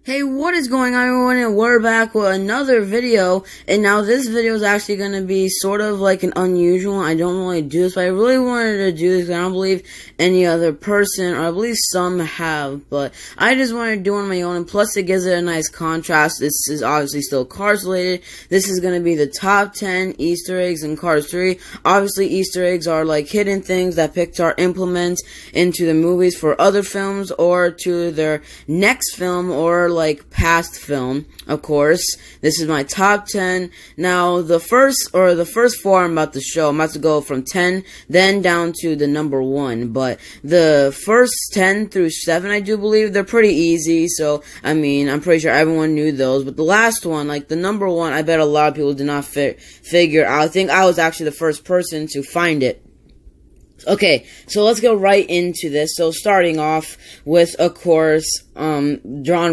Hey, what is going on, everyone, and we're back with another video, and now this video is actually going to be sort of like an unusual one. I don't really do this, but I really wanted to do this because I don't believe any other person, or I believe some have, but I just wanted to do it on my own, and plus it gives it a nice contrast. This is obviously still Cars related. This is going to be the top 10 Easter eggs in Cars 3. Obviously, Easter eggs are like hidden things that Pixar implements into the movies for other films, or to their next film, or like past film, of course. This is my top 10. Now, the first four I'm about to show, I'm about to go from 10, then down to the number 1. But the first 10 through 7, I do believe, they're pretty easy. So, I mean, I'm pretty sure everyone knew those. But the last one, like the number 1, I bet a lot of people did not figure out. I think I was actually the first person to find it. Okay, so let's go right into this. So starting off with, of course, John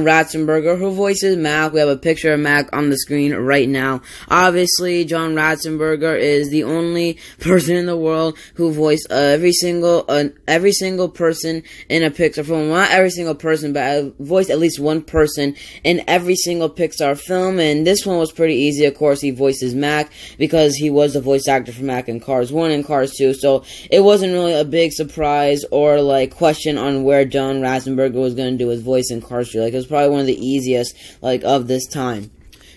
Ratzenberger, who voices Mac. We have a picture of Mac on the screen right now. Obviously, John Ratzenberger is the only person in the world who voiced every single person in a Pixar film. Well, not every single person, but I voiced at least one person in every single Pixar film. And this one was pretty easy. Of course, he voices Mac because he was the voice actor for Mac in Cars 1 and Cars 2. So it wasn't really a big surprise or like question on where John Ratzenberger was going to do his voice in Cars 3. Like, it was probably one of the easiest, like, of this time.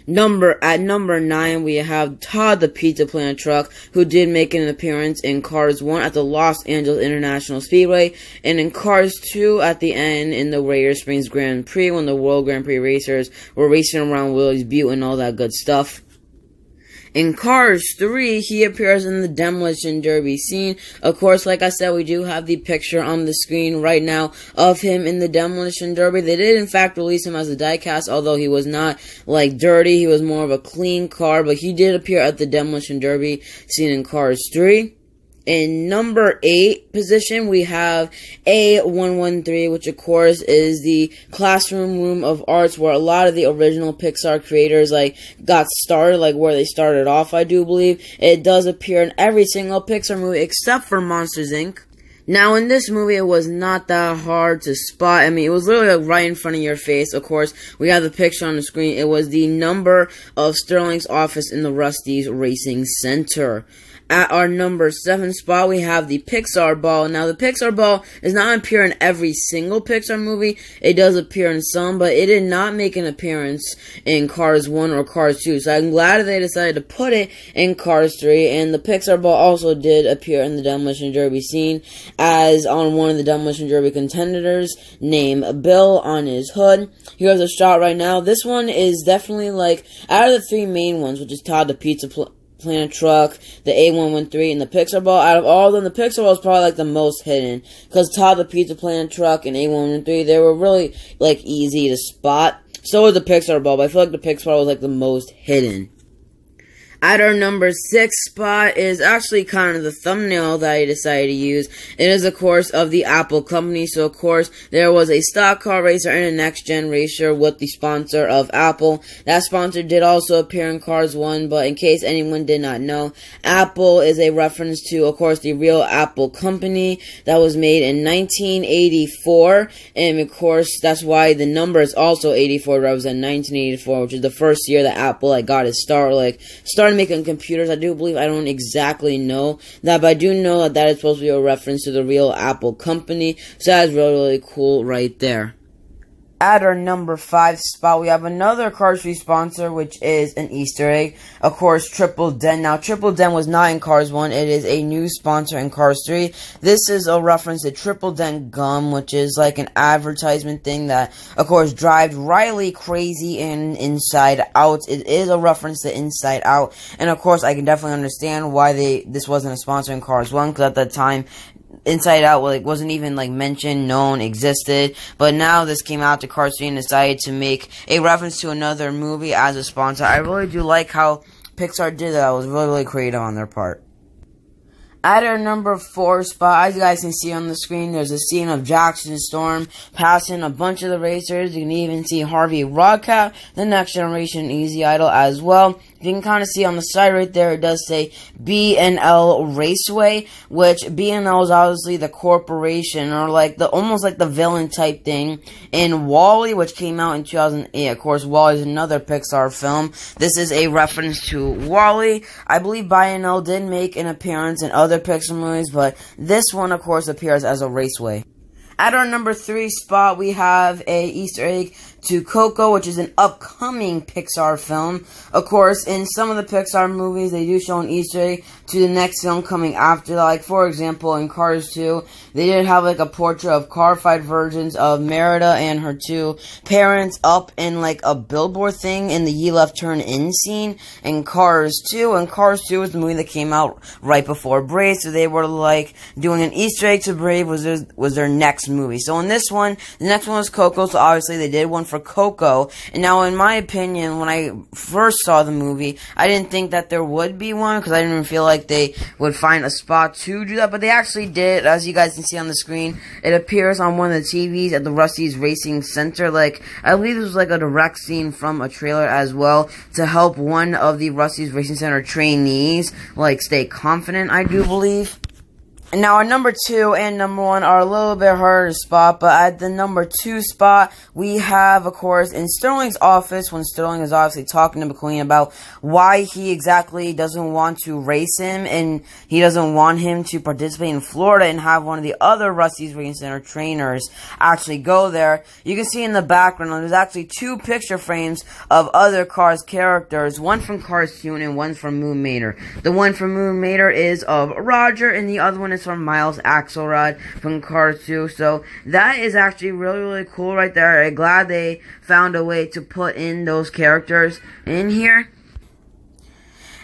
At number 9, we have Todd the Pizza Planet truck, who did make an appearance in Cars 1 at the Los Angeles International Speedway, and in Cars 2 at the end in the Radiator Springs Grand Prix, when the World Grand Prix racers were racing around Willys Butte and all that good stuff. In Cars 3, he appears in the Demolition Derby scene. Of course, like I said, we do have the picture on the screen right now of him in the Demolition Derby. They did, in fact, release him as a diecast, although he was not, like, dirty. He was more of a clean car, but he did appear at the Demolition Derby scene in Cars 3. In number 8 position, we have A113, which of course is the classroom room of arts where a lot of the original Pixar creators like got started, like where they started off, I do believe. It does appear in every single Pixar movie except for Monsters, Inc. Now, in this movie, it was not that hard to spot. I mean, it was literally like right in front of your face. Of course, we have the picture on the screen. It was the number of Sterling's office in the Rusty's Racing Center. At our number 7 spot, we have the Pixar Ball. Now, the Pixar Ball does not appear in every single Pixar movie. It does appear in some, but it did not make an appearance in Cars 1 or Cars 2. So I'm glad they decided to put it in Cars 3. And the Pixar Ball also did appear in the Demolition Derby scene as on one of the Demolition Derby contenders named Bill on his hood. Here's a shot right now. This one is definitely like, out of the 3 main ones, which is Todd the Pizza Planet truck, the A113, and the Pixar Ball, out of all of them, the Pixar Ball is probably like the most hidden, because Todd the Pizza Planet truck and A113, they were really like easy to spot. So was the Pixar Ball, but I feel like the Pixar Ball was like the most hidden. At our number 6 spot is actually kind of the thumbnail that I decided to use. It is, of course, of the Apple company. So, of course, there was a stock car racer and a next-gen racer with the sponsor of Apple. That sponsor did also appear in Cars 1, but in case anyone did not know, Apple is a reference to, of course, the real Apple company that was made in 1984. And, of course, that's why the number is also 84, represent 1984, which is the first year that Apple got its start, started making computers. I do believe, I don't exactly know that, but I do know that that is supposed to be a reference to the real Apple company. So that's really, really cool right there. At our number 5 spot, we have another Cars 3 sponsor, which is an Easter egg. Of course, Triple Den. Now, Triple Den was not in Cars 1. It is a new sponsor in Cars 3. This is a reference to Triple Den gum, which is like an advertisement thing that, of course, drives Riley crazy in Inside Out. It is a reference to Inside Out. And, of course, I can definitely understand why this wasn't a sponsor in Cars 1, because at that time, Inside Out wasn't even mentioned, known, existed, but now this came out to Cars 3 and decided to make a reference to another movie as a sponsor. I really do like how Pixar did that. It was really, really creative on their part. At our number 4 spot, as you guys can see on the screen, there's a scene of Jackson Storm passing a bunch of the racers. You can even see Harvey Rodcat, the Next Generation Easy Idol as well. You can kind of see on the side right there, it does say B&L Raceway, which B&L is obviously the corporation, or like almost like the villain type thing in WALL-E, which came out in 2008. Of course, WALL-E is another Pixar film. This is a reference to WALL-E. I believe B&L did make an appearance in other Pixar movies, but this one, of course, appears as a raceway. At our number 3 spot, we have a Easter egg to Coco, which is an upcoming Pixar film. Of course, in some of the Pixar movies, they do show an Easter egg to the next film coming after. Like, for example, in Cars 2, they did have, like, a portrait of car-fight versions of Merida and her 2 parents up in, like, a billboard thing in the Ye Left Turn In scene in Cars 2. And Cars 2 was the movie that came out right before Brave, so they were, like, doing an Easter egg to Brave was their next movie. So in this one, the next one was Coco, so obviously they did one for Coco. And now, in my opinion, when I first saw the movie, I didn't think that there would be one, because I didn't even feel like they would find a spot to do that, but they actually did. As you guys can see on the screen, it appears on one of the TVs at the Rusty's Racing Center. Like, I believe this was like a direct scene from a trailer as well, to help one of the Rusty's Racing Center trainees, like, stay confident, I do believe. And now, our number 2 and number 1 are a little bit harder to spot, but at the number 2 spot, we have, of course, in Sterling's office, when Sterling is obviously talking to McQueen about why he exactly doesn't want to race him, and he doesn't want him to participate in Florida and have one of the other Rusty's Racing Center trainers actually go there. You can see in the background, there's actually 2 picture frames of other Cars characters, one from Cars 2 and one from Moon Mater. The one from Moon Mater is of Roger, and the other one is from Miles Axelrod from Cars 2. So that is actually really, really cool right there. I'm glad they found a way to put in those characters in here.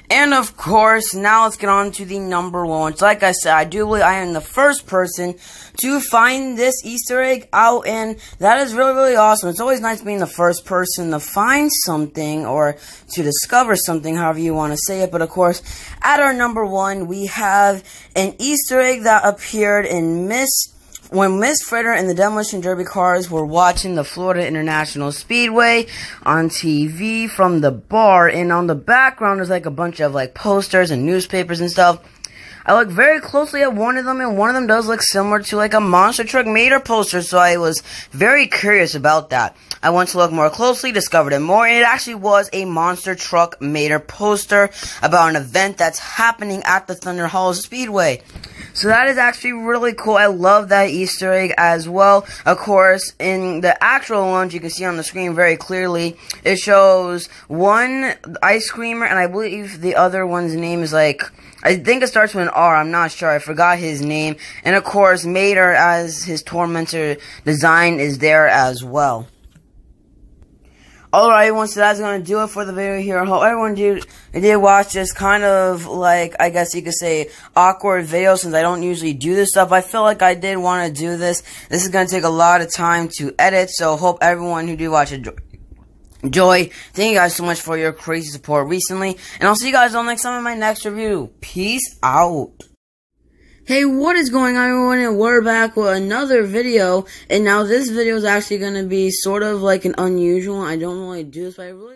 And of course, now let's get on to the number 1. So like I said, I do believe I am the first person to find this Easter egg out, and that is really, really awesome. It's always nice being the first person to find something, or to discover something, however you want to say it. But of course, at our number 1, we have an Easter egg that appeared in when Miss Fritter and the Demolition Derby cars were watching the Florida International Speedway on TV from the bar, and on the background there's like a bunch of like posters and newspapers and stuff. I looked very closely at one of them, and one of them does look similar to like a Monster Truck Mater poster, so I was very curious about that. I went to look more closely, discovered it more, and it actually was a Monster Truck Mater poster about an event that's happening at the Thunder Hollow Speedway. So that is actually really cool. I love that Easter egg as well. Of course, in the actual ones, you can see on the screen very clearly, it shows one ice creamer, and I believe the other one's name is like, I think it starts with an R, I'm not sure, I forgot his name. And of course, Mater as his Tormentor design is there as well. Alright everyone, so that's going to do it for the video here. I hope everyone did watch this kind of, like, I guess you could say, awkward video, since I don't usually do this stuff. I feel like I did want to do this. This is going to take a lot of time to edit, so hope everyone who did watch it enjoy. Thank you guys so much for your crazy support recently, and I'll see you guys all next time in my next review. Peace out. Hey, what is going on everyone, and we're back with another video, and now this video is actually going to be sort of like an unusual one. I don't really do this, but I really